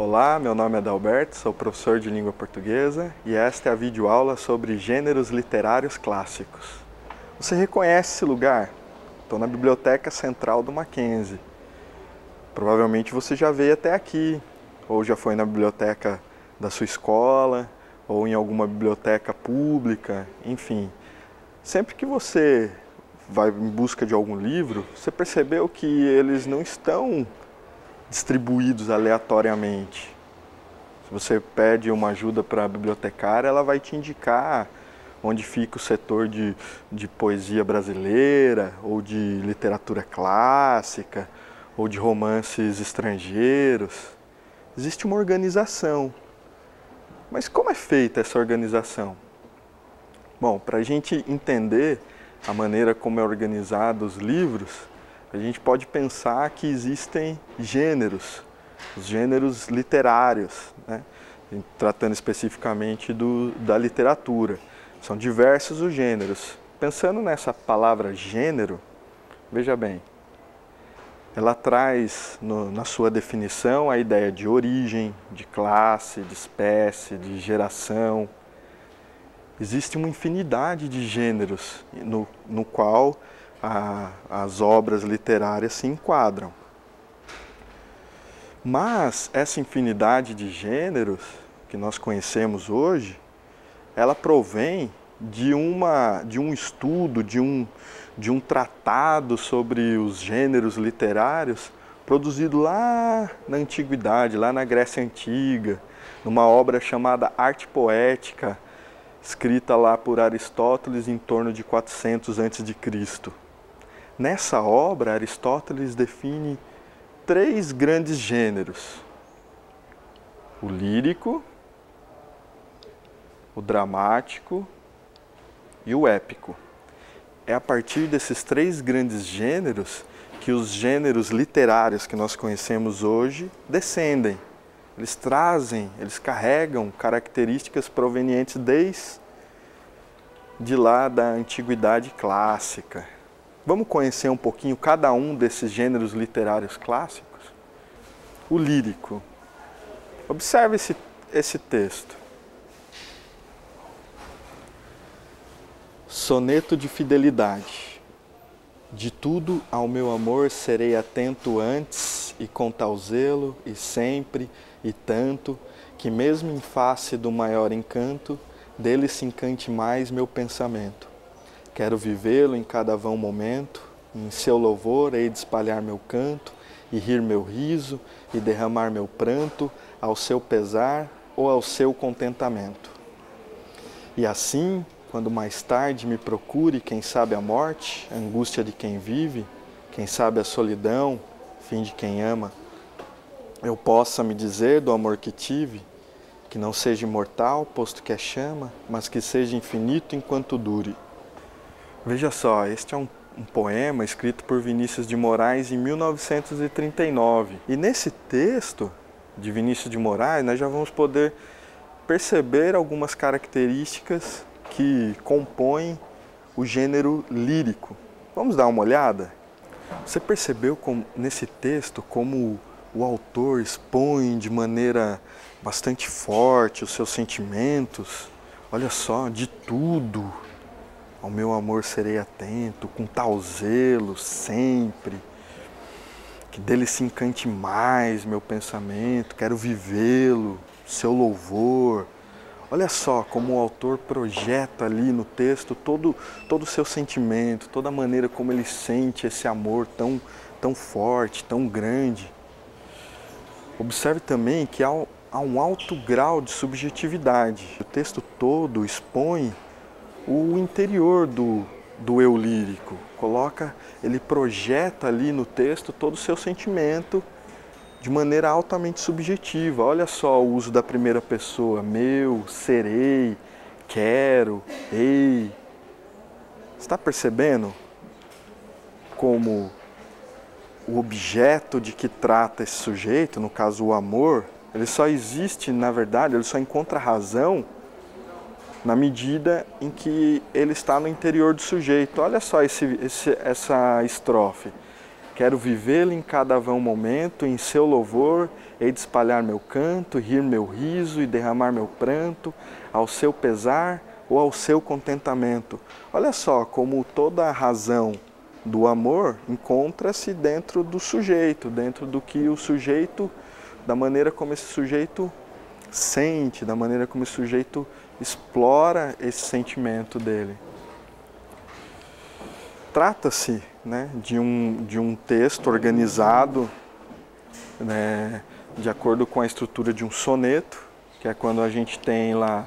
Olá, meu nome é Adalberto, sou professor de língua portuguesa e esta é a videoaula sobre gêneros literários clássicos. Você reconhece esse lugar? Estou na Biblioteca Central do Mackenzie. Provavelmente você já veio até aqui, ou já foi na biblioteca da sua escola, ou em alguma biblioteca pública, enfim. Sempre que você vai em busca de algum livro, você percebeu que eles não estão distribuídos aleatoriamente. Se você pede uma ajuda para a bibliotecária, ela vai te indicar onde fica o setor de poesia brasileira, ou de literatura clássica, ou de romances estrangeiros. Existe uma organização. Mas como é feita essa organização? Bom, para a gente entender a maneira como é organizado os livros, a gente pode pensar que existem gêneros, os gêneros literários, né? Tratando especificamente da literatura. São diversos os gêneros. Pensando nessa palavra gênero, veja bem, ela traz na sua definição a ideia de origem, de classe, de espécie, de geração. Existe uma infinidade de gêneros no qual as obras literárias se enquadram. Mas essa infinidade de gêneros que nós conhecemos hoje, ela provém de um estudo, de um tratado sobre os gêneros literários produzido lá na antiguidade, lá na Grécia Antiga, numa obra chamada Arte Poética, escrita lá por Aristóteles em torno de 400 a.C. Nessa obra, Aristóteles define três grandes gêneros: o lírico, o dramático e o épico. É a partir desses três grandes gêneros que os gêneros literários que nós conhecemos hoje descendem. Eles carregam características provenientes desde lá da antiguidade clássica. Vamos conhecer um pouquinho cada um desses gêneros literários clássicos? O lírico. Observe esse texto. Soneto de fidelidade. De tudo ao meu amor serei atento antes, e com tal zelo, e sempre, e tanto, que mesmo em face do maior encanto, dele se encante mais meu pensamento. Quero vivê-lo em cada vão momento, em seu louvor hei de espalhar meu canto, e rir meu riso, e derramar meu pranto, ao seu pesar ou ao seu contentamento. E assim, quando mais tarde me procure, quem sabe a morte, a angústia de quem vive, quem sabe a solidão, fim de quem ama, eu possa me dizer do amor que tive, que não seja imortal, posto que é chama, mas que seja infinito enquanto dure. Veja só, este é um poema escrito por Vinícius de Moraes em 1939. E nesse texto de Vinícius de Moraes, nós já vamos poder perceber algumas características que compõem o gênero lírico. Vamos dar uma olhada? Você percebeu nesse texto como o autor expõe de maneira bastante forte os seus sentimentos? Olha só, de tudo ao meu amor serei atento, com tal zelo, sempre, que dele se encante mais meu pensamento, quero vivê-lo, seu louvor. Olha só como o autor projeta ali no texto todo o seu sentimento, toda a maneira como ele sente esse amor tão forte, tão grande. Observe também que há um alto grau de subjetividade. O texto todo expõe o interior do eu lírico. Ele projeta ali no texto todo o seu sentimento de maneira altamente subjetiva. Olha só o uso da primeira pessoa: meu, serei, quero, ei. Está percebendo como o objeto de que trata esse sujeito, no caso o amor, ele só existe, na verdade, ele só encontra razão na medida em que ele está no interior do sujeito. Olha só essa estrofe. Quero vivê-lo em cada vão momento, em seu louvor, hei de espalhar meu canto, rir meu riso e derramar meu pranto, ao seu pesar ou ao seu contentamento. Olha só como toda a razão do amor encontra-se dentro do sujeito, dentro do que o sujeito, da maneira como esse sujeito sente, da maneira como esse sujeito explora esse sentimento dele. Trata-se, né, de um texto organizado, né, de acordo com a estrutura de um soneto, que é quando a gente tem lá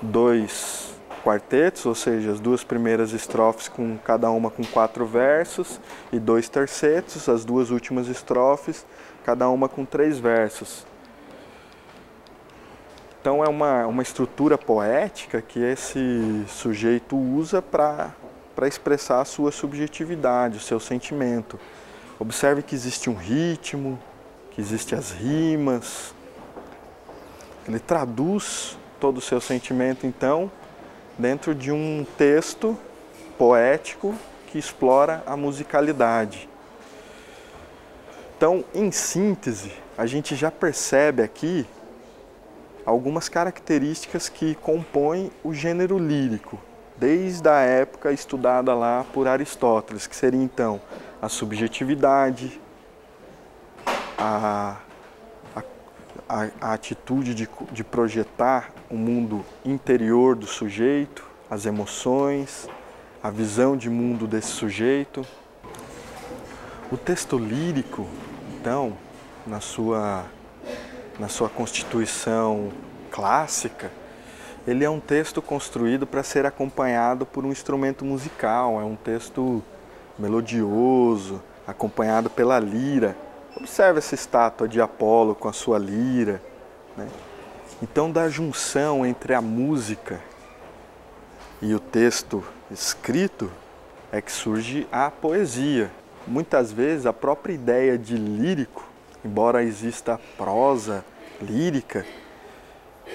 2 quartetos, ou seja, as 2 primeiras estrofes com cada uma com 4 versos, e 2 tercetos, as 2 últimas estrofes, cada uma com 3 versos. Então é uma estrutura poética que esse sujeito usa para expressar a sua subjetividade, o seu sentimento. Observe que existe um ritmo, que existem as rimas. Ele traduz todo o seu sentimento, então, dentro de um texto poético que explora a musicalidade. Então, em síntese, a gente já percebe aqui algumas características que compõem o gênero lírico, desde a época estudada lá por Aristóteles, que seria então a subjetividade, a atitude de projetar o mundo interior do sujeito, as emoções, a visão de mundo desse sujeito. O texto lírico, então, na sua constituição clássica, ele é um texto construído para ser acompanhado por um instrumento musical, é um texto melodioso, acompanhado pela lira. Observe essa estátua de Apolo com a sua lira, né? Então, da junção entre a música e o texto escrito é que surge a poesia. Muitas vezes a própria ideia de lírico, embora exista a prosa lírica,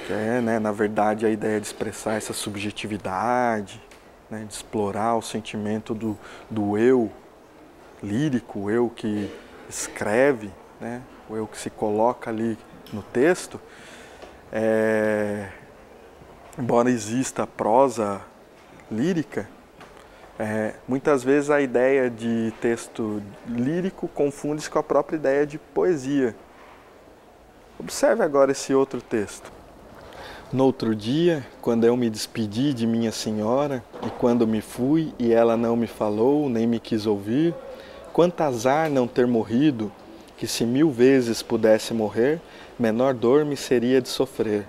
que é, né, na verdade, a ideia de expressar essa subjetividade, né, de explorar o sentimento do eu lírico, o eu que escreve, né, o eu que se coloca ali no texto. Embora exista a prosa lírica, muitas vezes a ideia de texto lírico confunde-se com a própria ideia de poesia. Observe agora esse outro texto. No outro dia, quando eu me despedi de minha senhora, e quando me fui e ela não me falou, nem me quis ouvir, quanto azar não ter morrido, que se 1000 vezes pudesse morrer, menor dor me seria de sofrer.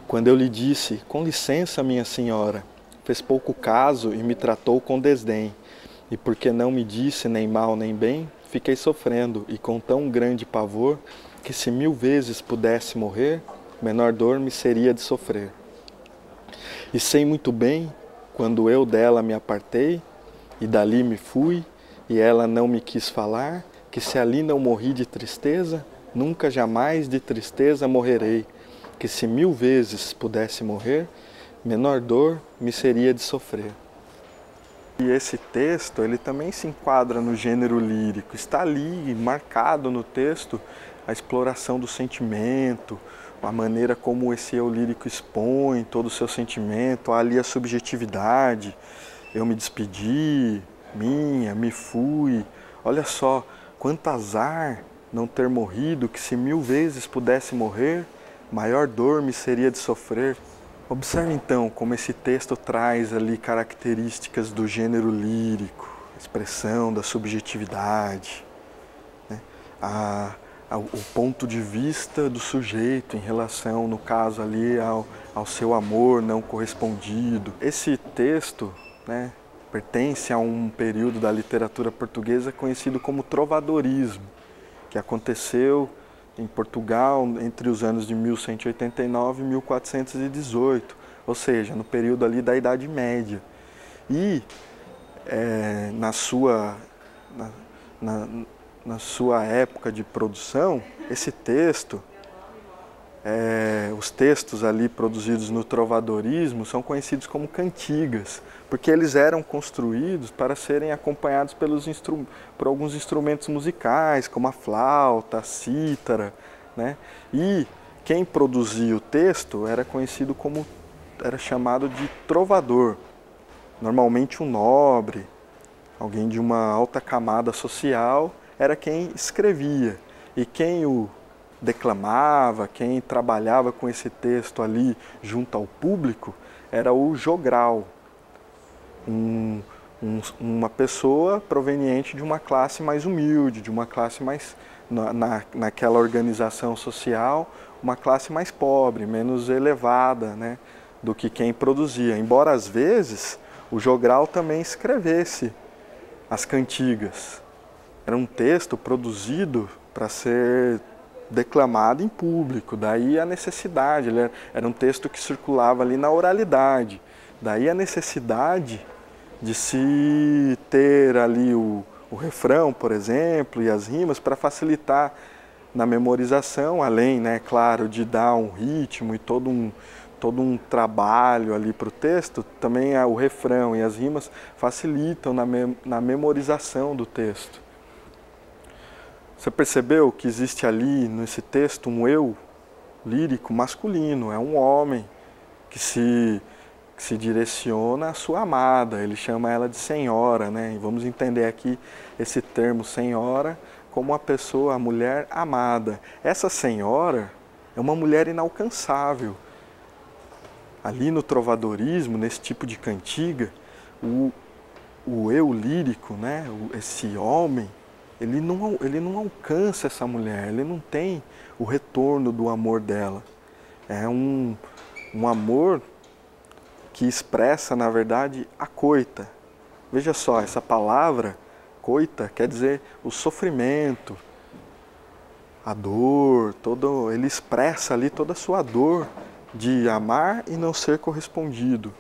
Quando eu lhe disse, com licença, minha senhora, fez pouco caso e me tratou com desdém, e porque não me disse nem mal nem bem, fiquei sofrendo, e com tão grande pavor, que se 1000 vezes pudesse morrer, menor dor me seria de sofrer. E sei muito bem, quando eu dela me apartei, e dali me fui, e ela não me quis falar, que se ali não morri de tristeza, nunca jamais de tristeza morrerei, que se 1000 vezes pudesse morrer, menor dor me seria de sofrer. E esse texto, ele também se enquadra no gênero lírico, está ali marcado no texto a exploração do sentimento, a maneira como esse eu lírico expõe todo o seu sentimento, há ali a subjetividade, eu me despedi, me fui, olha só, quanto azar não ter morrido, que se 1000 vezes pudesse morrer, maior dor me seria de sofrer. Observe então como esse texto traz ali características do gênero lírico, expressão da subjetividade, né? O ponto de vista do sujeito em relação, no caso ali, ao seu amor não correspondido. Esse texto, né, pertence a um período da literatura portuguesa conhecido como trovadorismo, que aconteceu em Portugal entre os anos de 1189 e 1418, ou seja, no período ali da Idade Média. E na sua época de produção, esse texto os textos ali produzidos no trovadorismo são conhecidos como cantigas, porque eles eram construídos para serem acompanhados por alguns instrumentos musicais, como a flauta, a cítara, né? E quem produzia o texto era chamado de trovador, normalmente um nobre, alguém de uma alta camada social, era quem escrevia. E quem o declamava, quem trabalhava com esse texto ali junto ao público, era o jogral, uma pessoa proveniente de uma classe mais humilde, de uma classe mais, naquela organização social, uma classe mais pobre, menos elevada, né, do que quem produzia. Embora às vezes o jogral também escrevesse as cantigas. Era um texto produzido para ser declamado em público, daí a necessidade, era um texto que circulava ali na oralidade, daí a necessidade de se ter ali o refrão, por exemplo, e as rimas para facilitar na memorização, além, né, claro, de dar um ritmo e todo um trabalho ali para o texto, também o refrão e as rimas facilitam na memorização do texto. Você percebeu que existe ali nesse texto um eu lírico masculino, é um homem que se direciona à sua amada, ele chama ela de senhora, né? E vamos entender aqui esse termo senhora como a mulher amada. Essa senhora é uma mulher inalcançável. Ali no trovadorismo, nesse tipo de cantiga, o eu lírico, né? Esse homem, ele não alcança essa mulher, ele não tem o retorno do amor dela. É um amor que expressa, na verdade, a coita. Veja só, essa palavra, coita, quer dizer o sofrimento, a dor, ele expressa ali toda a sua dor de amar e não ser correspondido.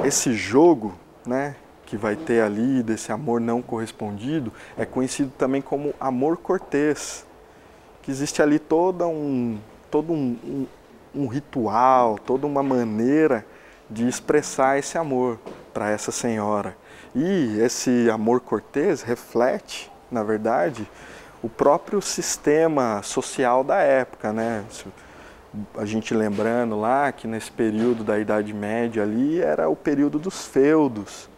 Esse jogo, né, que vai ter ali desse amor não correspondido é conhecido também como amor cortês, que existe ali todo um ritual, toda uma maneira de expressar esse amor para essa senhora. E esse amor cortês reflete, na verdade, o próprio sistema social da época, né? A gente lembrando lá que nesse período da Idade Média ali era o período dos feudos,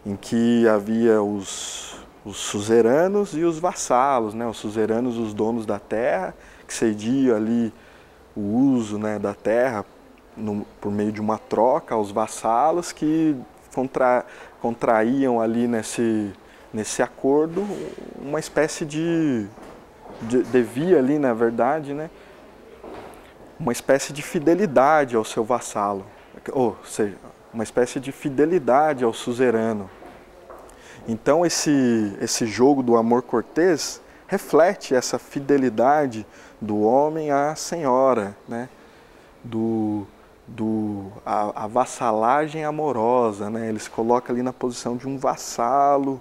em que havia os suzeranos e os vassalos, né? Os suzeranos, os donos da terra, que cediam ali o uso, né, da terra por meio de uma troca aos vassalos que contraíam ali nesse acordo uma espécie devia ali, na verdade, né, uma espécie de fidelidade ao seu vassalo, ou seja, uma espécie de fidelidade ao suzerano. Então esse jogo do amor cortês reflete essa fidelidade do homem à senhora, né? A vassalagem amorosa, né? Ele se coloca ali na posição de um vassalo,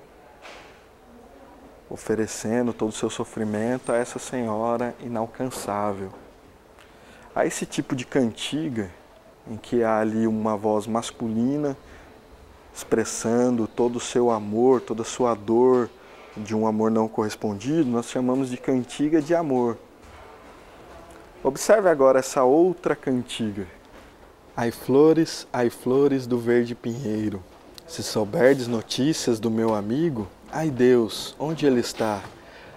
oferecendo todo o seu sofrimento a essa senhora inalcançável. Há esse tipo de cantiga em que há ali uma voz masculina expressando todo o seu amor, toda a sua dor de um amor não correspondido, nós chamamos de cantiga de amor. Observe agora essa outra cantiga. Ai flores do verde pinheiro, se souberdes notícias do meu amigo, ai Deus, onde ele está?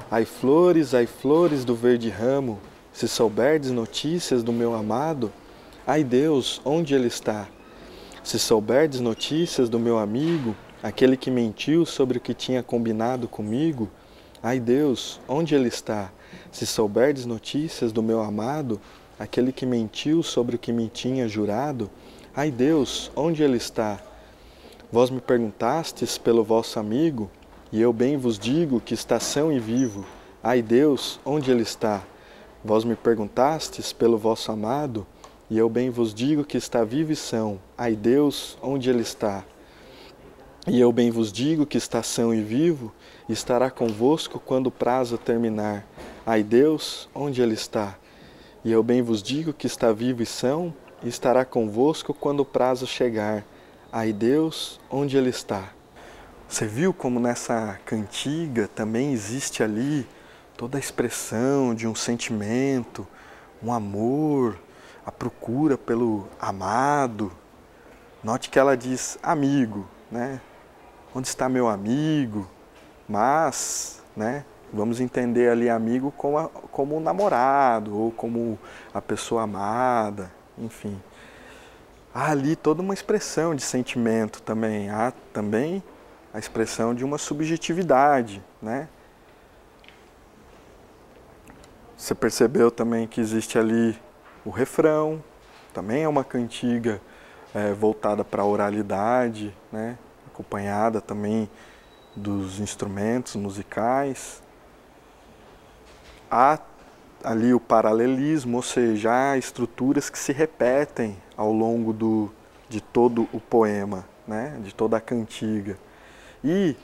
Ai flores do verde ramo, se souberdes notícias do meu amado, ai Deus, onde ele está? Se souberdes notícias do meu amigo, aquele que mentiu sobre o que tinha combinado comigo, ai Deus, onde ele está? Se souberdes notícias do meu amado, aquele que mentiu sobre o que me tinha jurado, ai Deus, onde ele está? Vós me perguntastes pelo vosso amigo, e eu bem vos digo que está são e vivo, ai Deus, onde ele está? Vós me perguntastes pelo vosso amado, e eu bem vos digo que está vivo e são, ai Deus, onde ele está? E eu bem vos digo que está são e vivo, e estará convosco quando o prazo terminar. Ai Deus, onde ele está? E eu bem vos digo que está vivo e são, e estará convosco quando o prazo chegar. Ai Deus, onde ele está? Você viu como nessa cantiga também existe ali toda a expressão de um sentimento, um amor, a procura pelo amado. Note que ela diz amigo, né? Onde está meu amigo? Mas, né? Vamos entender ali amigo como um namorado ou como a pessoa amada, enfim. Há ali toda uma expressão de sentimento também. Há também a expressão de uma subjetividade, né? Você percebeu também que existe ali o refrão, também é uma cantiga voltada para a oralidade, né? Acompanhada também dos instrumentos musicais. Há ali o paralelismo, ou seja, há estruturas que se repetem ao longo de todo o poema, né? De toda a cantiga. E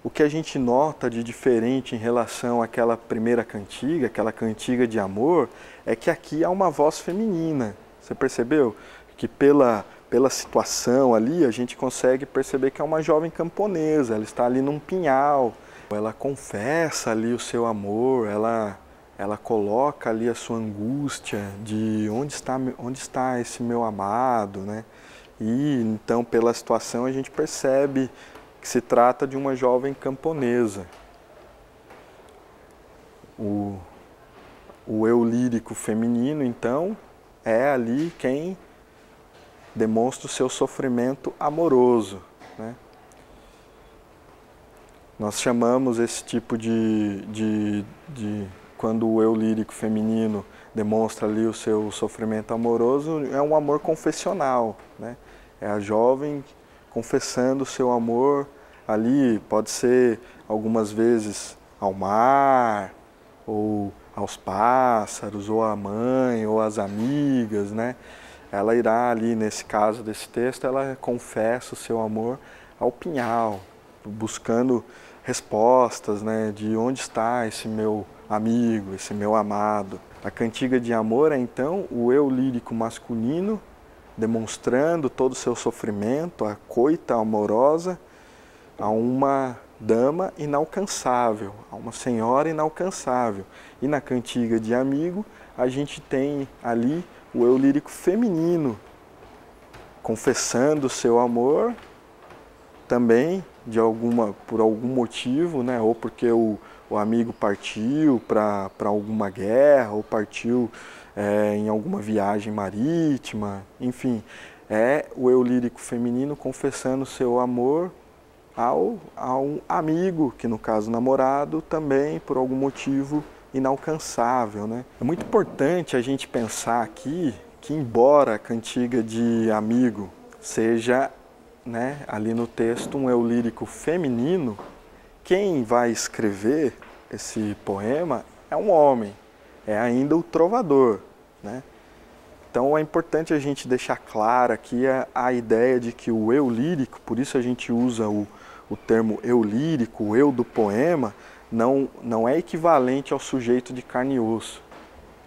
o que a gente nota de diferente em relação àquela primeira cantiga, aquela cantiga de amor, é que aqui há uma voz feminina. Você percebeu? Que pela situação ali, a gente consegue perceber que é uma jovem camponesa, ela está ali num pinhal, ela confessa ali o seu amor, ela coloca ali a sua angústia de onde está esse meu amado, né? E então, pela situação, a gente percebe que se trata de uma jovem camponesa. O eu lírico feminino, então, é ali quem demonstra o seu sofrimento amoroso, né? Nós chamamos esse tipo quando o eu lírico feminino demonstra ali o seu sofrimento amoroso, é um amor confessional, né? É a jovem confessando o seu amor ali, pode ser algumas vezes ao mar, ou aos pássaros, ou à mãe, ou às amigas, né? Ela irá ali, nesse caso desse texto, ela confessa o seu amor ao pinhal, buscando respostas, né, de onde está esse meu amigo, esse meu amado. A cantiga de amor é então o eu lírico masculino demonstrando todo o seu sofrimento, a coita amorosa, a uma dama inalcançável, a uma senhora inalcançável. E na cantiga de amigo, a gente tem ali o eu lírico feminino confessando o seu amor, também por algum motivo, né? Ou porque o amigo partiu para alguma guerra, ou partiu em alguma viagem marítima, enfim, é o eu lírico feminino confessando seu amor a um amigo, que no caso namorado, também por algum motivo inalcançável, né? É muito importante a gente pensar aqui que, embora a cantiga de amigo seja, né, ali no texto um eu lírico feminino, quem vai escrever esse poema é um homem, é ainda o trovador, né? Então é importante a gente deixar clara aqui a ideia de que o eu lírico, por isso a gente usa o termo eu lírico, o eu do poema, não é equivalente ao sujeito de carne e osso.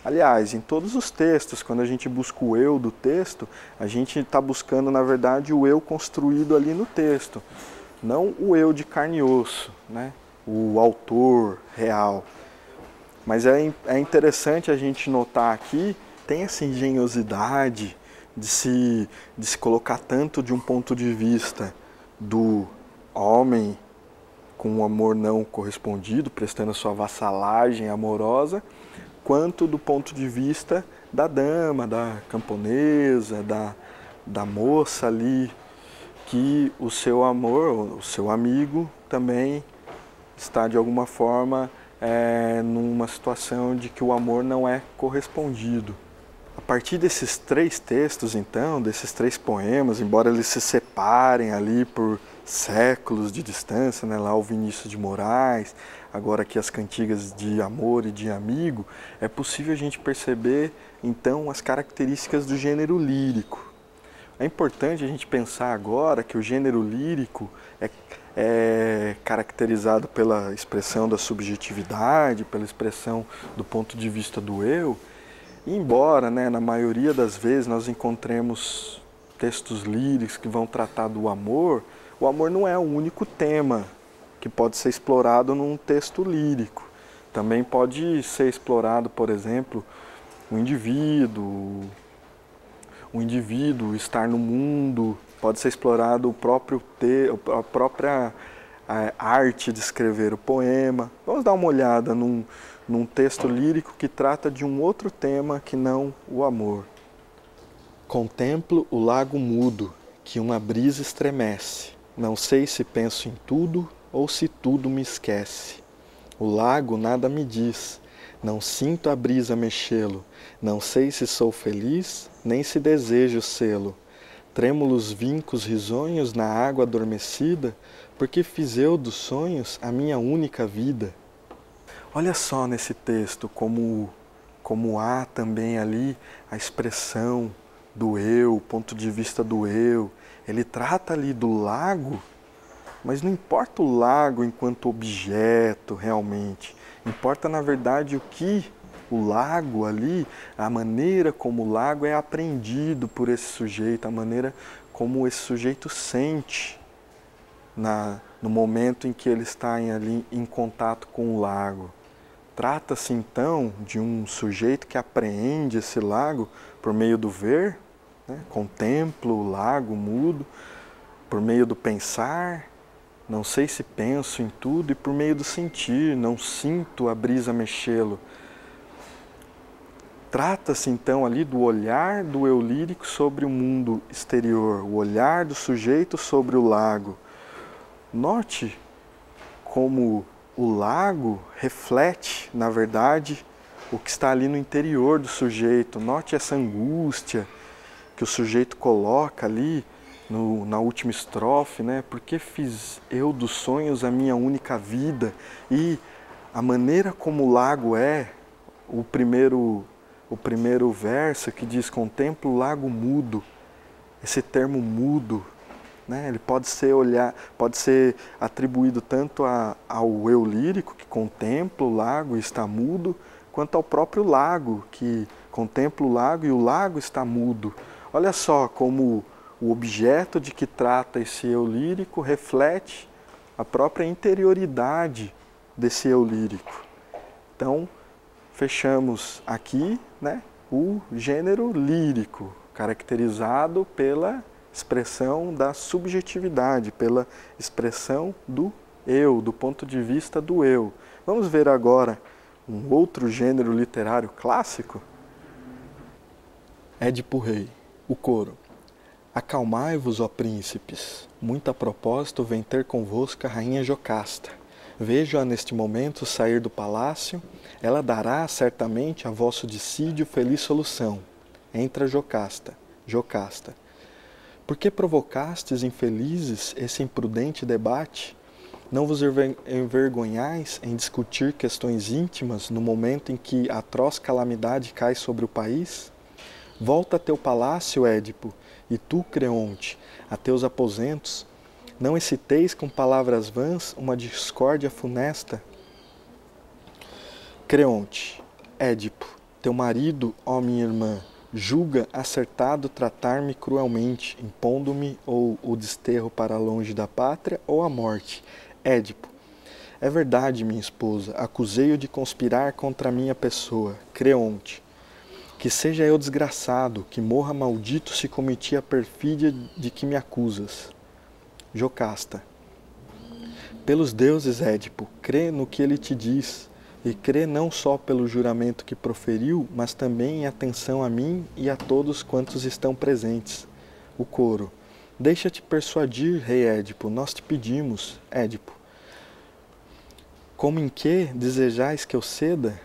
Aliás, em todos os textos, quando a gente busca o eu do texto, a gente está buscando, na verdade, o eu construído ali no texto, não o eu de carne e osso, né? O autor real. Mas é interessante a gente notar aqui, tem essa engenhosidade de se colocar tanto de um ponto de vista do homem com um amor não correspondido, prestando sua vassalagem amorosa, quanto do ponto de vista da dama, da camponesa, da moça ali, que o seu amor, o seu amigo também está de alguma forma numa situação de que o amor não é correspondido. A partir desses três textos, então, desses três poemas, embora eles se separem ali por séculos de distância, né, lá o Vinícius de Moraes, agora aqui as cantigas de amor e de amigo, é possível a gente perceber, então, as características do gênero lírico. É importante a gente pensar agora que o gênero lírico é caracterizado pela expressão da subjetividade, pela expressão do ponto de vista do eu, e embora, né, na maioria das vezes nós encontremos textos líricos que vão tratar do amor, o amor não é o único tema que pode ser explorado num texto lírico. Também pode ser explorado, por exemplo, o indivíduo, estar no mundo, pode ser explorado a própria arte de escrever o poema. Vamos dar uma olhada num texto lírico que trata de um outro tema que não o amor. Contemplo o lago mudo, que uma brisa estremece. Não sei se penso em tudo ou se tudo me esquece. O lago nada me diz, não sinto a brisa mexê-lo. Não sei se sou feliz, nem se desejo sê-lo. Trêmulos vincos risonhos na água adormecida, porque fiz eu dos sonhos a minha única vida. Olha só nesse texto como há também ali a expressão do eu, o ponto de vista do eu. Ele trata ali do lago, mas não importa o lago enquanto objeto realmente. Importa, na verdade, o que o lago ali, a maneira como o lago é apreendido por esse sujeito, a maneira como esse sujeito sente no momento em que ele está ali em contato com o lago. Trata-se então de um sujeito que apreende esse lago por meio do ver, né? Contemplo o lago mudo, por meio do pensar, não sei se penso em tudo, e por meio do sentir, não sinto a brisa mexê-lo. Trata-se então ali do olhar do eu lírico sobre o mundo exterior, o olhar do sujeito sobre o lago. Note como o lago reflete, na verdade, o que está ali no interior do sujeito. Note essa angústia que o sujeito coloca ali na última estrofe, né? Porque fiz eu dos sonhos a minha única vida. E a maneira como o lago é, o primeiro verso que diz: contemplo o lago mudo. Esse termo mudo, né? Ele pode ser atribuído tanto ao eu lírico, que contempla o lago e está mudo, quanto ao próprio lago, que contempla o lago e o lago está mudo. Olha só como o objeto de que trata esse eu lírico reflete a própria interioridade desse eu lírico. Então, fechamos aqui, né, o gênero lírico, caracterizado pela expressão da subjetividade, pela expressão do eu, do ponto de vista do eu. Vamos ver agora um outro gênero literário clássico? Édipo Rei, o coro. Acalmai-vos, ó príncipes, muito a propósito vem ter convosco a rainha Jocasta. Vejo-a neste momento sair do palácio, ela dará certamente a vosso dissídio feliz solução. Entra Jocasta. Por que provocastes, infelizes, esse imprudente debate? Não vos envergonhais em discutir questões íntimas no momento em que a atroz calamidade cai sobre o país? Volta a teu palácio, Édipo, e tu, Creonte, a teus aposentos. Não exciteis com palavras vãs uma discórdia funesta? Creonte, Édipo, teu marido, ó minha irmã, julga acertado tratar-me cruelmente, impondo-me ou o desterro para longe da pátria ou a morte. Édipo, é verdade, minha esposa, acusei-o de conspirar contra a minha pessoa. Creonte, que seja eu desgraçado, que morra maldito se cometi a perfídia de que me acusas. Jocasta, pelos deuses, Édipo, crê no que ele te diz, e crê não só pelo juramento que proferiu, mas também em atenção a mim e a todos quantos estão presentes. O coro, deixa-te persuadir, rei Édipo, nós te pedimos, Édipo. Como em que desejais que eu ceda?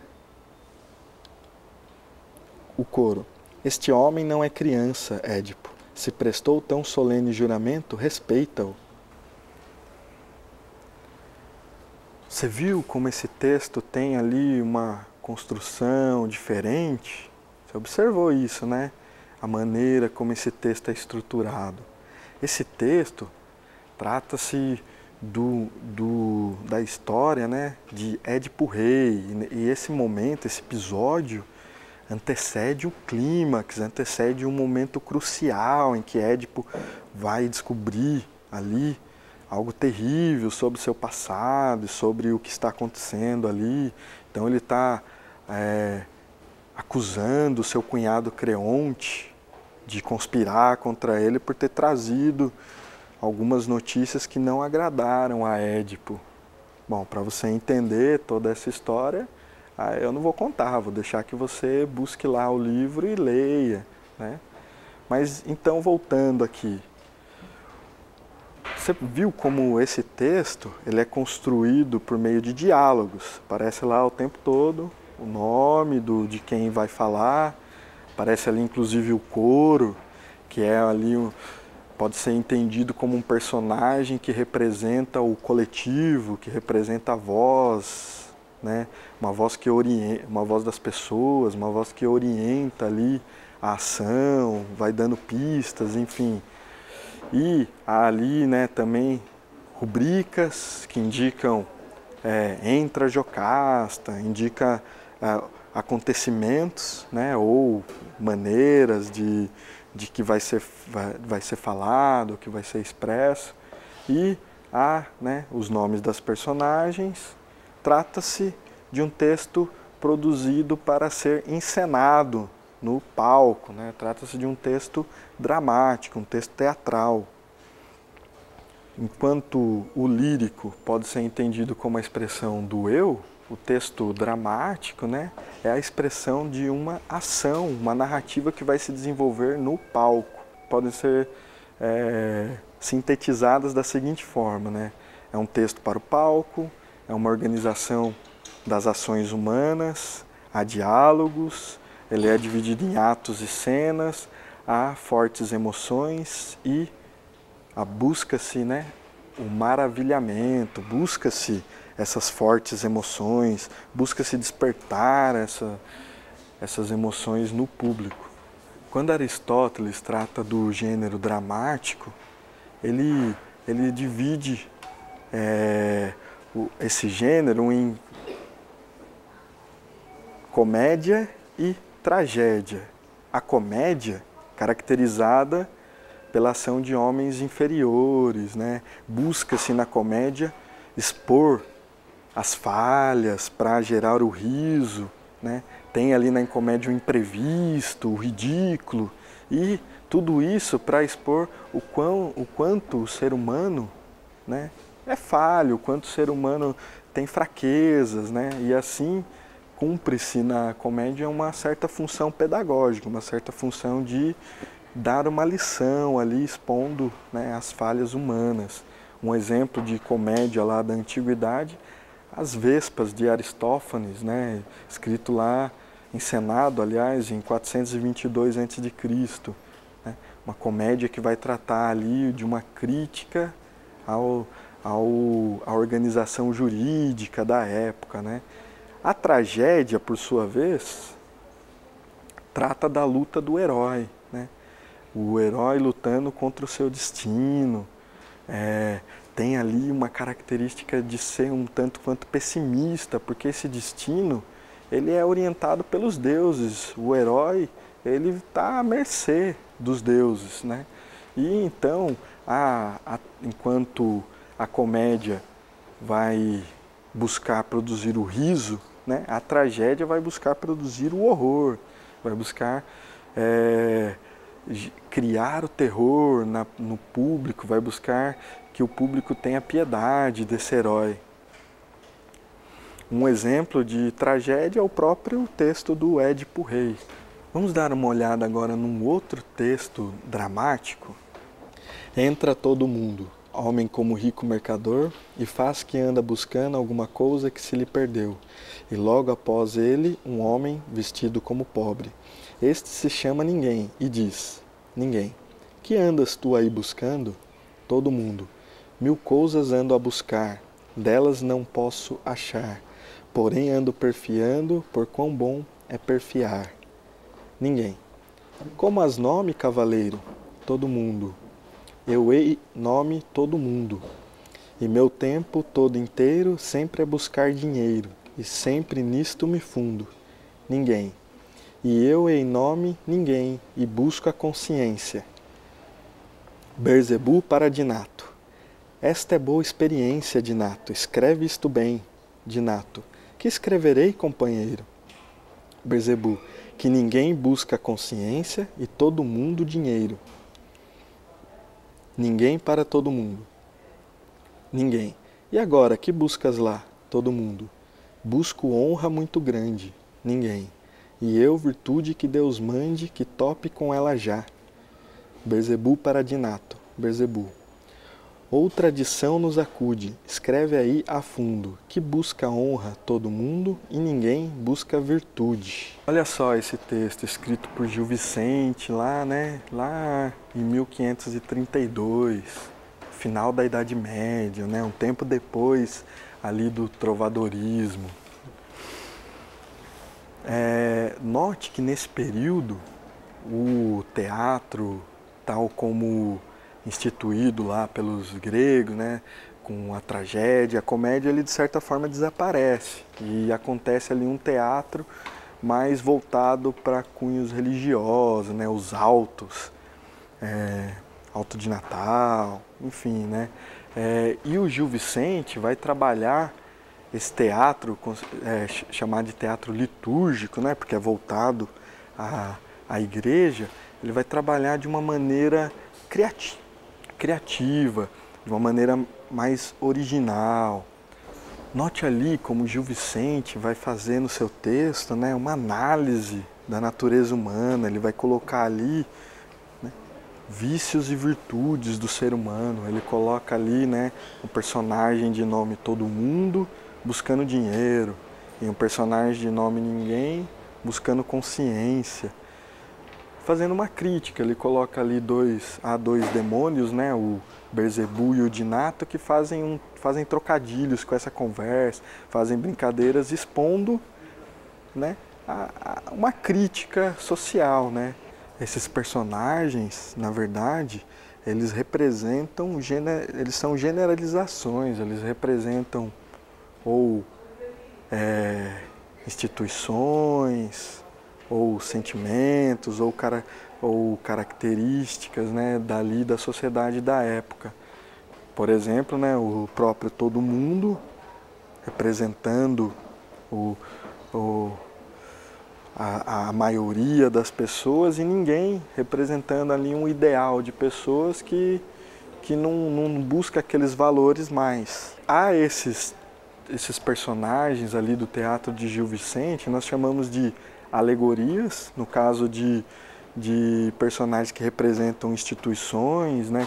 O coro, este homem não é criança, Édipo. Se prestou tão solene juramento, respeita-o. Você viu como esse texto tem ali uma construção diferente? Você observou isso, né? a maneira como esse texto é estruturado. Esse texto trata-se da história, né, de Édipo Rei, e esse momento, esse episódio, antecede o clímax, antecede um momento crucial em que Édipo vai descobrir ali algo terrível sobre o seu passado e sobre o que está acontecendo ali. Então ele está acusando o seu cunhado Creonte de conspirar contra ele por ter trazido algumas notícias que não agradaram a Édipo. Bom, para você entender toda essa história, eu não vou contar, vou deixar que você busque lá o livro e leia, né? Mas então, voltando aqui, você viu como esse texto ele é construído por meio de diálogos. Aparece lá o tempo todo o nome de quem vai falar, aparece ali inclusive o coro, que é ali pode ser entendido como um personagem que representa o coletivo, que representa a voz, né? Uma voz que orienta, uma voz das pessoas, uma voz que orienta ali a ação, vai dando pistas, enfim. E há ali, né, também rubricas que indicam entra Jocasta, indica acontecimentos, né, ou maneiras de que vai ser falado, que vai ser expresso. E há, né, os nomes das personagens. Trata-se de um texto produzido para ser encenado no palco, né? Trata-se de um texto dramático, um texto teatral. Enquanto o lírico pode ser entendido como a expressão do eu, o texto dramático, né, é a expressão de uma ação, uma narrativa que vai se desenvolver no palco. Podem ser sintetizadas da seguinte forma, né? É um texto para o palco, é uma organização das ações humanas, há diálogos, ele é dividido em atos e cenas, há fortes emoções e busca-se, né, o maravilhamento, busca-se essas fortes emoções, busca-se despertar essas emoções no público. Quando Aristóteles trata do gênero dramático, ele divide esse gênero em comédia e tragédia. A comédia, caracterizada pela ação de homens inferiores, né? Busca-se na comédia expor as falhas para gerar o riso, né? Tem ali na comédia o imprevisto, o ridículo, e tudo isso para expor o quanto o ser humano, né, é falho, o quanto o ser humano tem fraquezas, né? E assim cumpre-se na comédia uma certa função pedagógica, uma certa função de dar uma lição ali, expondo, né, as falhas humanas. Um exemplo de comédia lá da antiguidade, as Vespas de Aristófanes, né, escrito lá, encenado, aliás, em 422 a.C., né, uma comédia que vai tratar ali de uma crítica à organização jurídica da época, né. A tragédia, por sua vez, trata da luta do herói, né? O herói lutando contra o seu destino, tem ali uma característica de ser um tanto quanto pessimista, porque esse destino ele é orientado pelos deuses. O herói ele está à mercê dos deuses, né? E então, enquanto a comédia vai buscar produzir o riso, né, a tragédia vai buscar produzir o horror, vai buscar criar o terror no público, vai buscar que o público tenha piedade desse herói. Um exemplo de tragédia é o próprio texto do Édipo Rei. Vamos dar uma olhada agora num outro texto dramático. Entra todo mundo, homem como rico mercador, e faz que anda buscando alguma coisa que se lhe perdeu. E logo após ele, um homem vestido como pobre. Este se chama Ninguém e diz: Ninguém, que andas tu aí buscando? Todo mundo. 1000 coisas ando a buscar, delas não posso achar. Porém ando perfiando, por quão bom é perfiar. Ninguém. Como as nome, cavaleiro? Todo mundo. Eu hei nome todo mundo. E meu tempo todo inteiro sempre é buscar dinheiro, e sempre nisto me fundo. Ninguém. E eu hei nome ninguém, e busco a consciência. Berzebu para Dinato. Esta é boa experiência, Dinato. Escreve isto bem, Dinato. Que escreverei, companheiro? Berzebu. Que ninguém busca a consciência e todo mundo dinheiro. Ninguém para todo mundo. Ninguém. E agora, que buscas lá, todo mundo? Busco honra muito grande. Ninguém. E eu, virtude que Deus mande, que tope com ela já. Berzebu para Dinato. Berzebu. Outra adição nos acude, escreve aí a fundo, que busca honra todo mundo e ninguém busca virtude. Olha só esse texto escrito por Gil Vicente lá, né, lá em 1532, final da Idade Média, né, um tempo depois ali do trovadorismo. Note que nesse período o teatro, tal como instituído lá pelos gregos, né, com a tragédia, a comédia, ele de certa forma desaparece e acontece ali um teatro mais voltado para cunhos religiosos, né, os autos, auto de Natal, enfim, né, e o Gil Vicente vai trabalhar esse teatro chamado de teatro litúrgico, né, porque é voltado à igreja, ele vai trabalhar de uma maneira criativa, de uma maneira mais original. Note ali como Gil Vicente vai fazer no seu texto, né, uma análise da natureza humana, ele vai colocar ali, né, vícios e virtudes do ser humano, ele coloca ali, né, um personagem de nome Todo Mundo buscando dinheiro e um personagem de nome Ninguém buscando consciência. Fazendo uma crítica, ele coloca ali dois demônios, né, o Berzebu e o Dinato, que fazem trocadilhos com essa conversa, fazem brincadeiras expondo, né, uma crítica social, né. Esses personagens, na verdade, eles representam, eles são generalizações, eles representam ou instituições, ou sentimentos, ou características, né, dali da sociedade da época. Por exemplo, né, o próprio Todo Mundo, representando a maioria das pessoas, e Ninguém, representando ali um ideal de pessoas que não busca aqueles valores mais. Há esses personagens ali do teatro de Gil Vicente, nós chamamos de alegorias, no caso de personagens que representam instituições, né,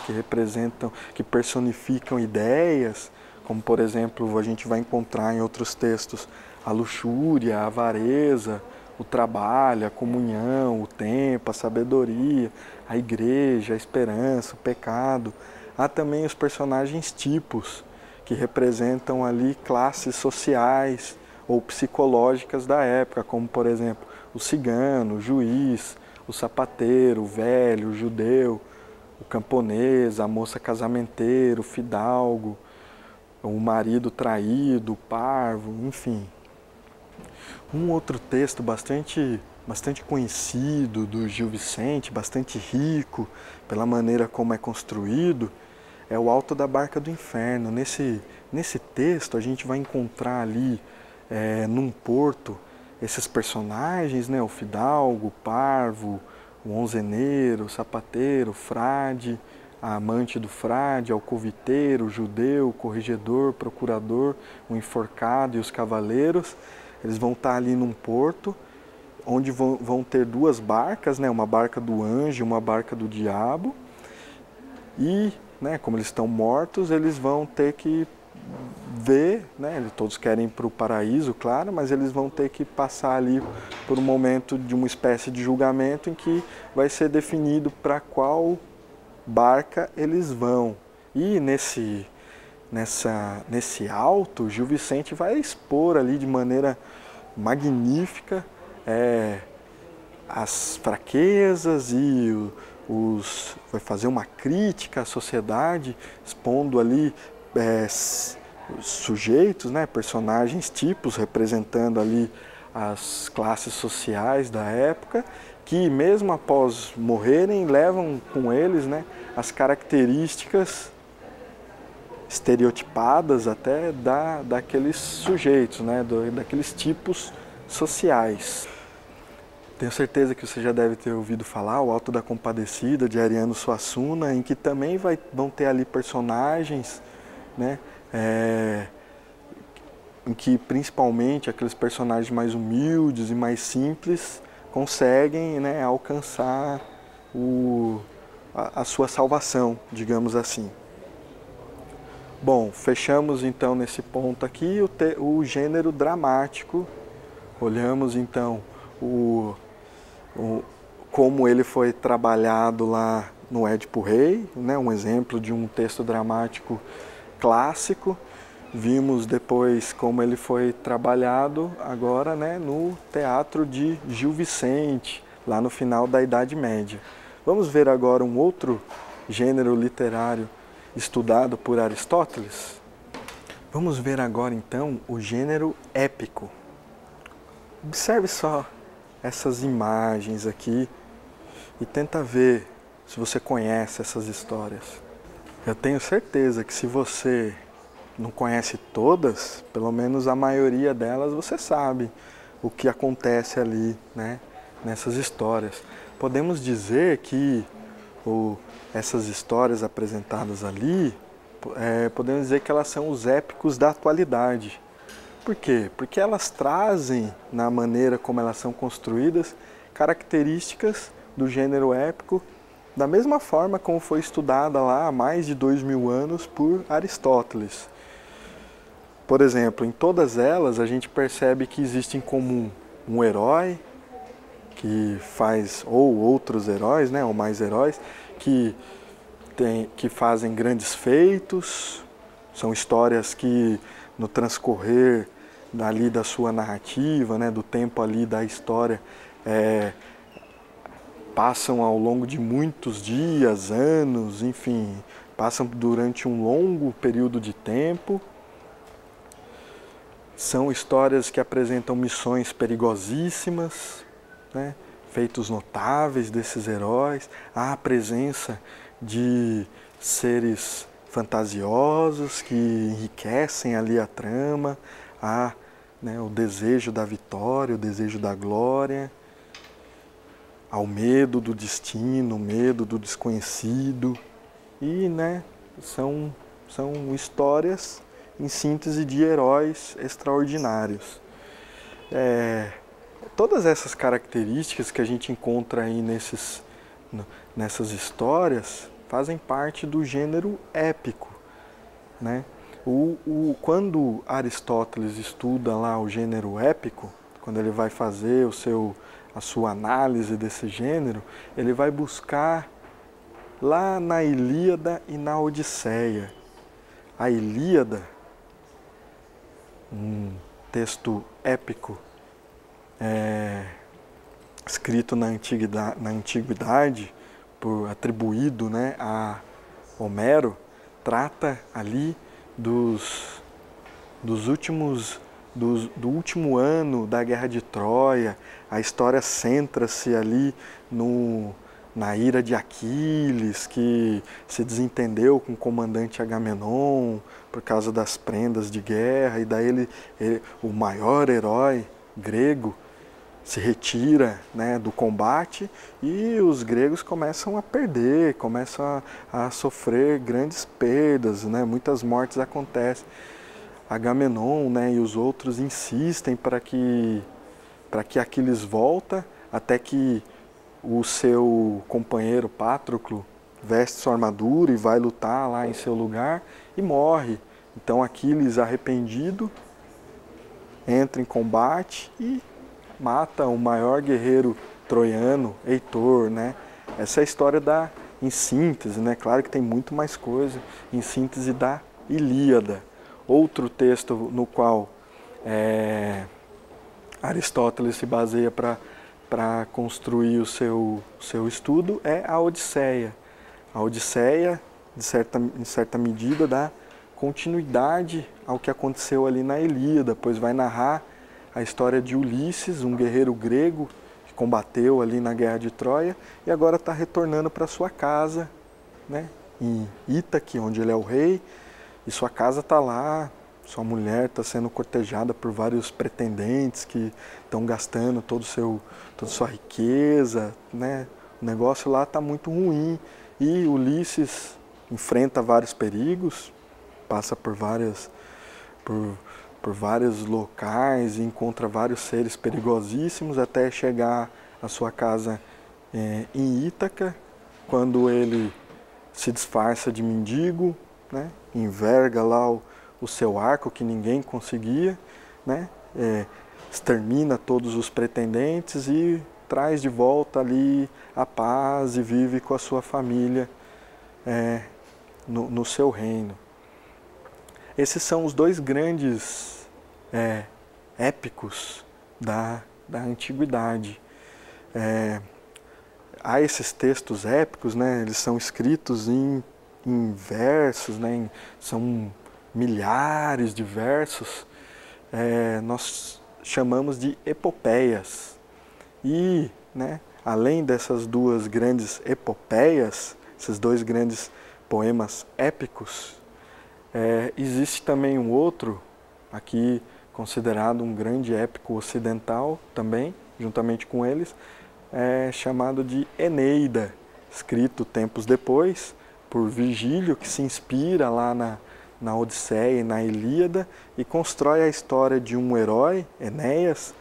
que personificam ideias, como por exemplo a gente vai encontrar em outros textos a luxúria, a avareza, o trabalho, a comunhão, o tempo, a sabedoria, a igreja, a esperança, o pecado. Há também os personagens tipos, que representam ali classes sociais ou psicológicas da época, como por exemplo o cigano, o juiz, o sapateiro, o velho, o judeu, o camponês, a moça casamenteira, o fidalgo, o marido traído, o parvo, enfim. Um outro texto bastante conhecido do Gil Vicente, bastante rico pela maneira como é construído, é o Alto da Barca do Inferno. Nesse texto a gente vai encontrar ali, num porto, esses personagens, né, o fidalgo, o parvo, o onzeneiro, o sapateiro, o frade, a amante do frade, alcoviteiro, o judeu, o corregedor, o procurador, o enforcado e os cavaleiros. Eles vão estar ali num porto, onde vão ter duas barcas, né, uma barca do anjo e uma barca do diabo. E, né, como eles estão mortos, eles vão ter que ver, né, todos querem ir para o paraíso, claro, mas eles vão ter que passar ali por um momento de uma espécie de julgamento em que vai ser definido para qual barca eles vão. E nesse alto, Gil Vicente vai expor ali de maneira magnífica as fraquezas e vai fazer uma crítica à sociedade, expondo ali sujeitos, né, personagens tipos, representando ali as classes sociais da época, que mesmo após morrerem, levam com eles, né, as características estereotipadas até daqueles sujeitos, né, daqueles tipos sociais. Tenho certeza que você já deve ter ouvido falar o Alto da Compadecida, de Ariano Suassuna, em que também vão ter ali personagens, né, em que principalmente aqueles personagens mais humildes e mais simples conseguem, né, alcançar a sua salvação, digamos assim. Bom, fechamos então nesse ponto aqui o gênero dramático. Olhamos então como ele foi trabalhado lá no Édipo Rei, né, um exemplo de um texto dramático clássico. Vimos depois como ele foi trabalhado agora, né, no teatro de Gil Vicente, lá no final da Idade Média. Vamos ver agora um outro gênero literário estudado por Aristóteles? Vamos ver agora então o gênero épico. Observe só essas imagens aqui e tenta ver se você conhece essas histórias. Eu tenho certeza que se você não conhece todas, pelo menos a maioria delas você sabe o que acontece ali, né, nessas histórias. Podemos dizer que essas histórias apresentadas ali, podemos dizer que elas são os épicos da atualidade. Por quê? Porque elas trazem, na maneira como elas são construídas, características do gênero épico, da mesma forma como foi estudada lá há mais de 2000 anos por Aristóteles. Por exemplo, em todas elas a gente percebe que existe em comum um herói, ou outros heróis, né, ou mais heróis, que fazem grandes feitos. São histórias que no transcorrer ali da sua narrativa, né, do tempo ali da história, passam ao longo de muitos dias, anos, enfim, passam durante um longo período de tempo. São histórias que apresentam missões perigosíssimas, né, feitos notáveis desses heróis. Há a presença de seres fantasiosos que enriquecem ali a trama. Há, né, o desejo da vitória, o desejo da glória. Há o medo do destino, o medo do desconhecido. E, né, são histórias em síntese de heróis extraordinários. Todas essas características que a gente encontra aí nessas histórias fazem parte do gênero épico, né? Quando Aristóteles estuda lá o gênero épico, quando ele vai fazer a sua análise desse gênero, ele vai buscar lá na Ilíada e na Odisseia. A Ilíada, um texto épico escrito na antiguidade, atribuído, né, a Homero, trata ali do último ano da Guerra de Troia. A história centra-se ali na ira de Aquiles, que se desentendeu com o comandante Agamenon por causa das prendas de guerra, e daí o maior herói grego se retira, né, do combate, e os gregos começam a perder, começam a sofrer grandes perdas, né, muitas mortes acontecem. Agamenon, né, e os outros insistem para que Aquiles volta, até que o seu companheiro Patroclo veste sua armadura e vai lutar lá em seu lugar e morre. Então Aquiles, arrependido, entra em combate e mata o maior guerreiro troiano, Heitor, né? Essa é a história em síntese, né? Claro que tem muito mais coisa, em síntese da Ilíada. Outro texto no qual Aristóteles se baseia para para construir o seu estudo é a Odisseia. A Odisseia, em certa medida, dá continuidade ao que aconteceu ali na Ilíada, pois vai narrar a história de Ulisses, um guerreiro grego que combateu ali na Guerra de Troia e agora está retornando para sua casa, né, em Ítaque, onde ele é o rei, e sua casa está lá, sua mulher está sendo cortejada por vários pretendentes que estão gastando toda a sua riqueza, né? O negócio lá está muito ruim e Ulisses enfrenta vários perigos, passa por vários locais e encontra vários seres perigosíssimos até chegar à sua casa em Ítaca, quando ele se disfarça de mendigo, né? Enverga lá o seu arco que ninguém conseguia, né? Extermina todos os pretendentes e traz de volta ali a paz e vive com a sua família no seu reino. Esses são os dois grandes épicos da antiguidade. Há esses textos épicos, né? Eles são escritos em versos, né? São milhares de versos, nós chamamos de epopeias. E, né, além dessas duas grandes epopeias, esses dois grandes poemas épicos, existe também um outro, aqui considerado um grande épico ocidental também, juntamente com eles, chamado de Eneida, escrito tempos depois por Virgílio, que se inspira lá na Odisseia e na Ilíada e constrói a história de um herói, Enéas,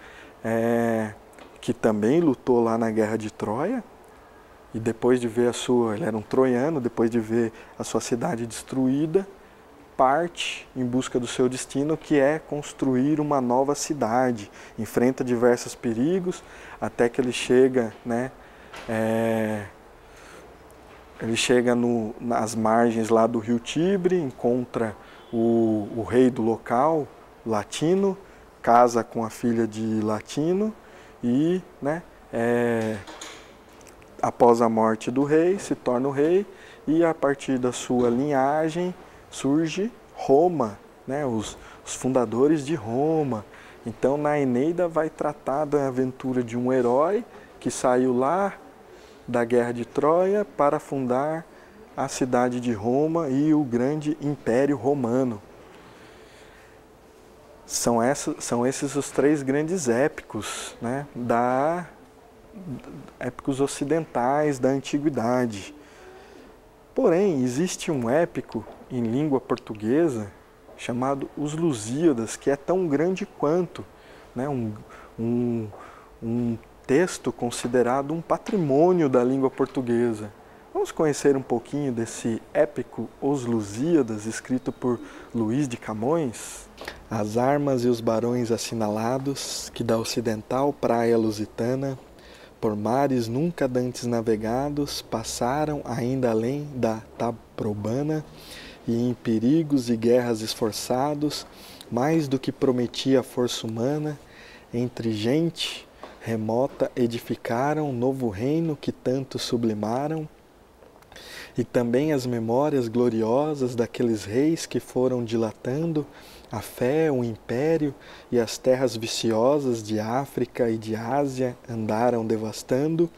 que também lutou lá na Guerra de Troia e depois de ver ele era um troiano, depois de ver a sua cidade destruída, parte em busca do seu destino, que é construir uma nova cidade, enfrenta diversos perigos até que ele chega, né, ele chega nas margens lá do rio Tibre, encontra o rei do local, Latino, casa com a filha de Latino e, né, após a morte do rei, se torna o rei e a partir da sua linhagem surge Roma, né, os fundadores de Roma. Então na Eneida vai tratar da aventura de um herói que saiu lá da Guerra de Troia para fundar a cidade de Roma e o grande Império Romano. São esses os três grandes épicos, né, épicos ocidentais da antiguidade. Porém, existe um épico em língua portuguesa chamado Os Lusíadas, que é tão grande quanto, né, um texto considerado um patrimônio da língua portuguesa. Vamos conhecer um pouquinho desse épico Os Lusíadas, escrito por Luís de Camões? As armas e os barões assinalados, que da ocidental praia lusitana, por mares nunca dantes navegados, passaram ainda além da Taprobana, e em perigos e guerras esforçados, mais do que prometia a força humana, entre gente remota edificaram novo reino que tanto sublimaram, e também as memórias gloriosas daqueles reis que foram dilatando a fé, o império e as terras viciosas de África e de Ásia andaram devastando,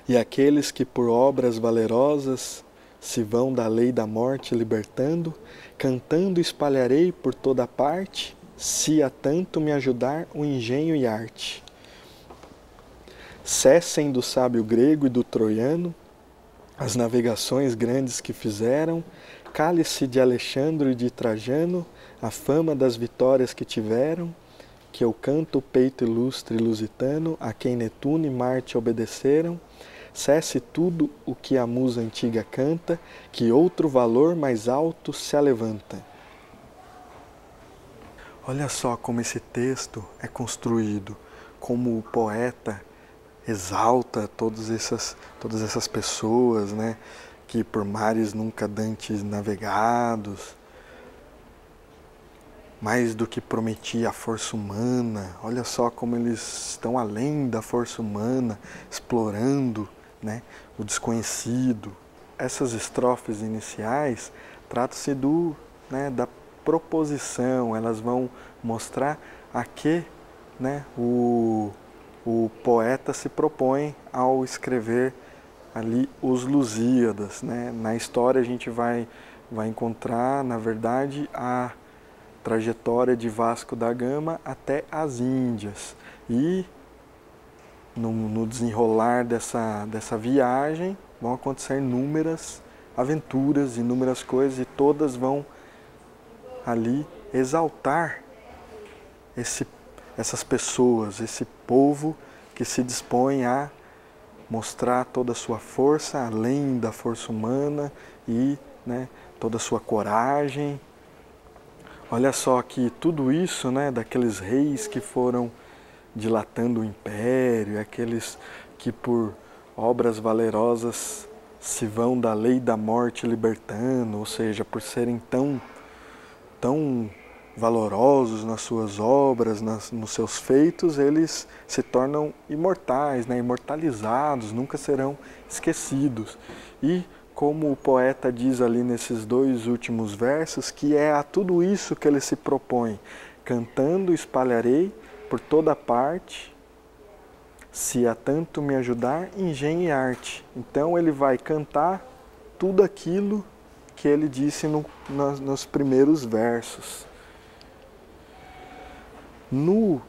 e aqueles que por obras valerosas se vão da lei da morte libertando, cantando espalharei por toda parte, se a tanto me ajudar o engenho e arte. Cessem do sábio grego e do troiano as navegações grandes que fizeram, cale-se de Alexandre e de Trajano a fama das vitórias que tiveram, que eu canto o peito ilustre lusitano, a quem Netuno e Marte obedeceram, cesse tudo o que a musa antiga canta, que outro valor mais alto se alevanta. Olha só como esse texto é construído, como o poeta exalta todas essas pessoas, né, que por mares nunca dantes navegados. mais do que prometia a força humana. Olha só como eles estão além da força humana, explorando, né, o desconhecido. Essas estrofes iniciais tratam-se da proposição, elas vão mostrar a que, né, o poeta se propõe ao escrever ali os Lusíadas, né? Na história a gente vai encontrar, na verdade, a trajetória de Vasco da Gama até as Índias. E no desenrolar dessa viagem vão acontecer inúmeras aventuras, inúmeras coisas, e todas vão ali exaltar essas pessoas, esse povo que se dispõe a mostrar toda a sua força, além da força humana, e, né, toda a sua coragem. Olha só que tudo isso, né, daqueles reis que foram dilatando o império, aqueles que por obras valerosas se vão da lei da morte libertando, ou seja, por serem tão valorosos nas suas obras, nos seus feitos, eles se tornam imortais, né, imortalizados, nunca serão esquecidos. E como o poeta diz ali nesses 2 últimos versos, que é a tudo isso que ele se propõe: cantando espalharei por toda parte, se a tanto me ajudar, engenho e arte. Então ele vai cantar tudo aquilo que ele disse nos primeiros versos. No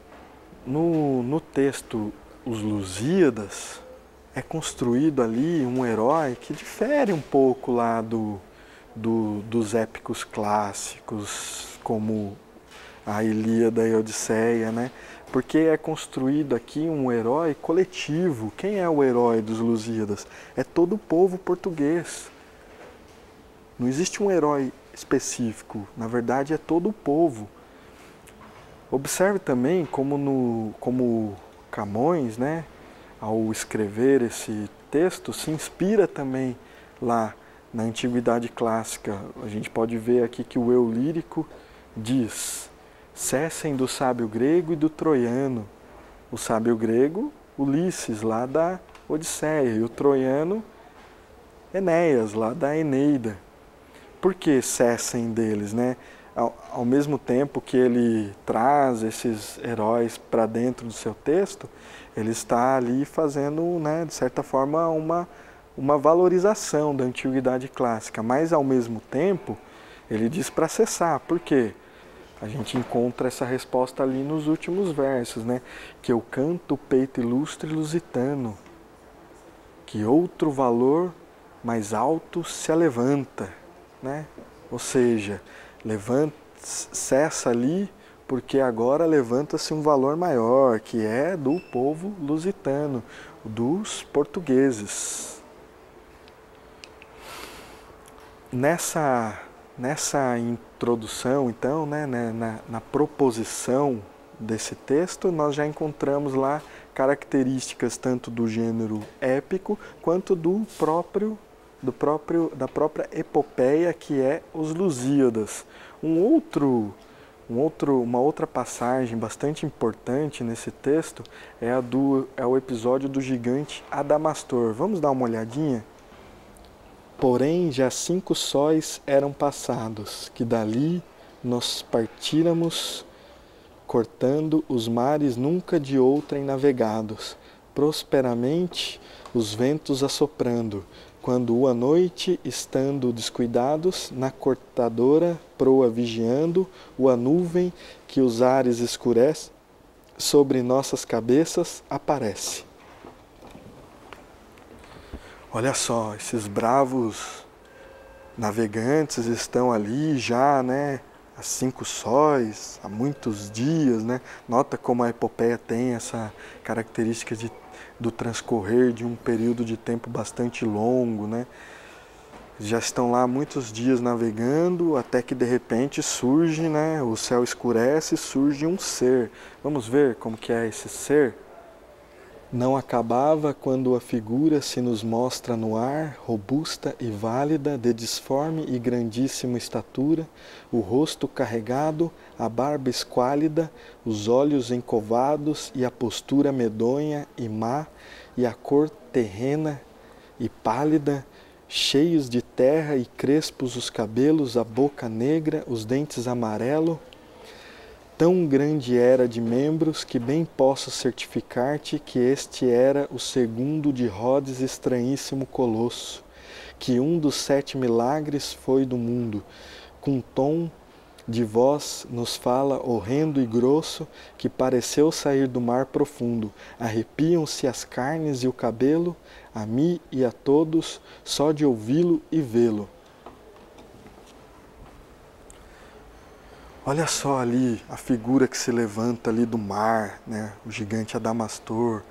texto Os Lusíadas, é construído ali um herói que difere um pouco lá dos épicos clássicos, como a Ilíada e a Odisseia, né? Porque é construído aqui um herói coletivo. Quem é o herói dos Lusíadas? É todo o povo português. Não existe um herói específico, na verdade é todo o povo. Observe também como Camões, né, ao escrever esse texto, se inspira também lá na Antiguidade Clássica. A gente pode ver aqui que o eu lírico diz: cessem do sábio grego e do troiano. O sábio grego, Ulisses, lá da Odisseia, e o troiano, Enéas, lá da Eneida. Por que cessem deles, né? Ao mesmo tempo que ele traz esses heróis para dentro do seu texto, ele está ali fazendo, né, de certa forma, uma valorização da Antiguidade Clássica, mas ao mesmo tempo ele diz para cessar. Por quê? A gente encontra essa resposta ali nos últimos versos, né? Que eu canto o peito ilustre lusitano, que outro valor mais alto se levanta, né? Ou seja, cessa ali, porque agora levanta-se um valor maior, que é do povo lusitano, dos portugueses. Nessa introdução, então, né, na proposição desse texto, nós já encontramos lá características tanto do gênero épico quanto da própria epopeia, que é os Lusíadas. Uma outra passagem bastante importante nesse texto é o episódio do gigante Adamastor. Vamos dar uma olhadinha? Porém, já 5 sóis eram passados, que dali nós partíramos, cortando os mares nunca de outrem navegados, prosperamente os ventos assoprando, quando à noite, estando descuidados, na cortadora proa vigiando, a nuvem que os ares escurece, sobre nossas cabeças aparece. Olha só, esses bravos navegantes estão ali já, né, há 5 sóis, há muitos dias, né? Nota como a epopeia tem essa característica do transcorrer de um período de tempo bastante longo, né? Já estão lá muitos dias navegando, até que de repente surge, né, o céu escurece, surge um ser. Vamos ver como que é esse ser? Não acabava quando a figura se nos mostra no ar, robusta e válida, de disforme e grandíssima estatura, o rosto carregado, a barba esquálida, os olhos encovados e a postura medonha e má, e a cor terrena e pálida, cheios de terra e crespos os cabelos, a boca negra, os dentes amarelo. Tão grande era de membros que bem posso certificar-te que este era o segundo de Rhodes estranhíssimo colosso, que um dos 7 milagres foi do mundo, com tom de voz nos fala horrendo e grosso, que pareceu sair do mar profundo. Arrepiam-se as carnes e o cabelo, a mim e a todos, só de ouvi-lo e vê-lo. Olha só ali a figura que se levanta ali do mar, né? O gigante Adamastor.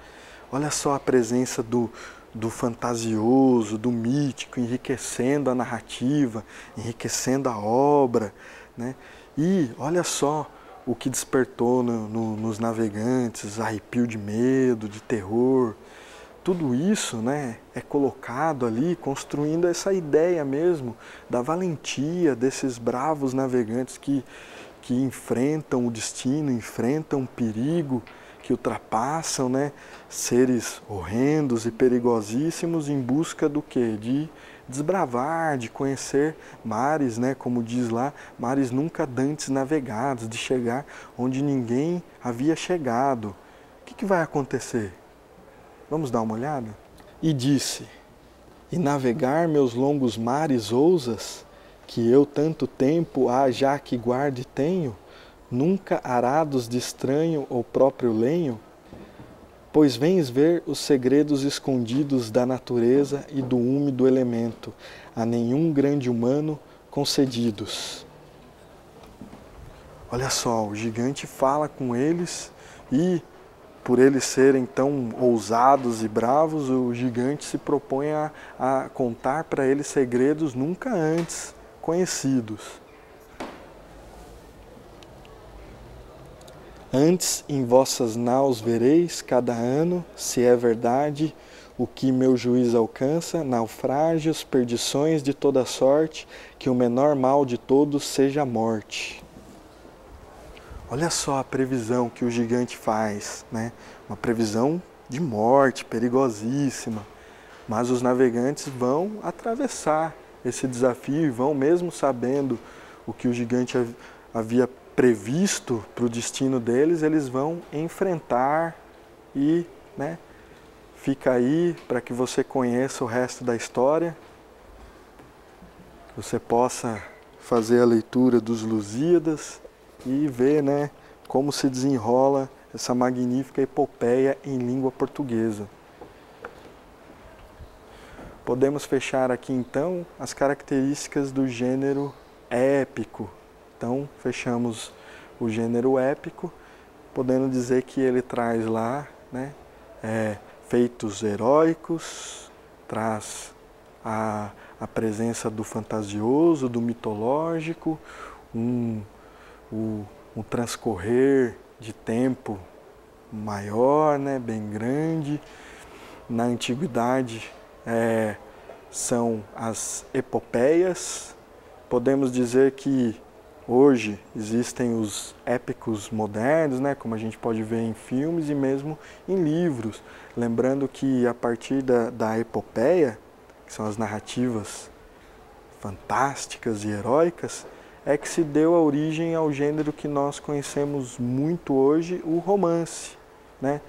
Olha só a presença do fantasioso, do mítico, enriquecendo a narrativa, enriquecendo a obra, né? E olha só o que despertou nos navegantes, arrepio de medo, de terror. Tudo isso, né, é colocado ali, construindo essa ideia mesmo da valentia desses bravos navegantes que enfrentam o destino, enfrentam o perigo, que ultrapassam, né, seres horrendos e perigosíssimos em busca do quê? De desbravar, de conhecer mares, né, como diz lá, mares nunca dantes navegados, de chegar onde ninguém havia chegado. O que vai acontecer? Vamos dar uma olhada? E disse: e navegar meus longos mares ousas, que eu tanto tempo há já que guarde tenho, nunca arados de estranho ou próprio lenho? Pois vens ver os segredos escondidos da natureza e do úmido elemento, a nenhum grande humano concedidos. Olha só, o gigante fala com eles e, por eles serem tão ousados e bravos, o gigante se propõe a contar para eles segredos nunca antes conhecidos. Antes em vossas naus vereis cada ano, se é verdade, o que meu juiz alcança, naufrágios, perdições de toda sorte, que o menor mal de todos seja a morte. Olha só a previsão que o gigante faz, né? Uma previsão de morte, perigosíssima. Mas os navegantes vão atravessar esse desafio e vão, mesmo sabendo o que o gigante havia previsto para o destino deles, eles vão enfrentar e, né, fica aí para que você conheça o resto da história, que você possa fazer a leitura dos Lusíadas e ver, né, como se desenrola essa magnífica epopeia em língua portuguesa. Podemos fechar aqui então as características do gênero épico. Então fechamos o gênero épico, podendo dizer que ele traz lá, né, feitos heróicos, traz a presença do fantasioso, do mitológico, um transcorrer de tempo maior, né, bem grande. Na antiguidade são as epopeias. Podemos dizer que hoje existem os épicos modernos, né, como a gente pode ver em filmes e mesmo em livros. Lembrando que a partir da epopeia, que são as narrativas fantásticas e heróicas, é que se deu a origem ao gênero que nós conhecemos muito hoje, o romance, né?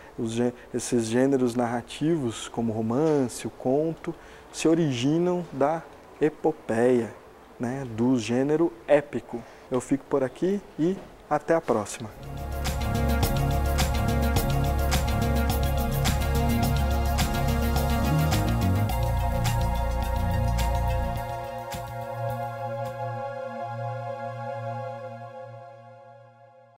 Esses gêneros narrativos, como o romance, o conto, se originam da epopeia, né? Do gênero épico. Eu fico por aqui e até a próxima.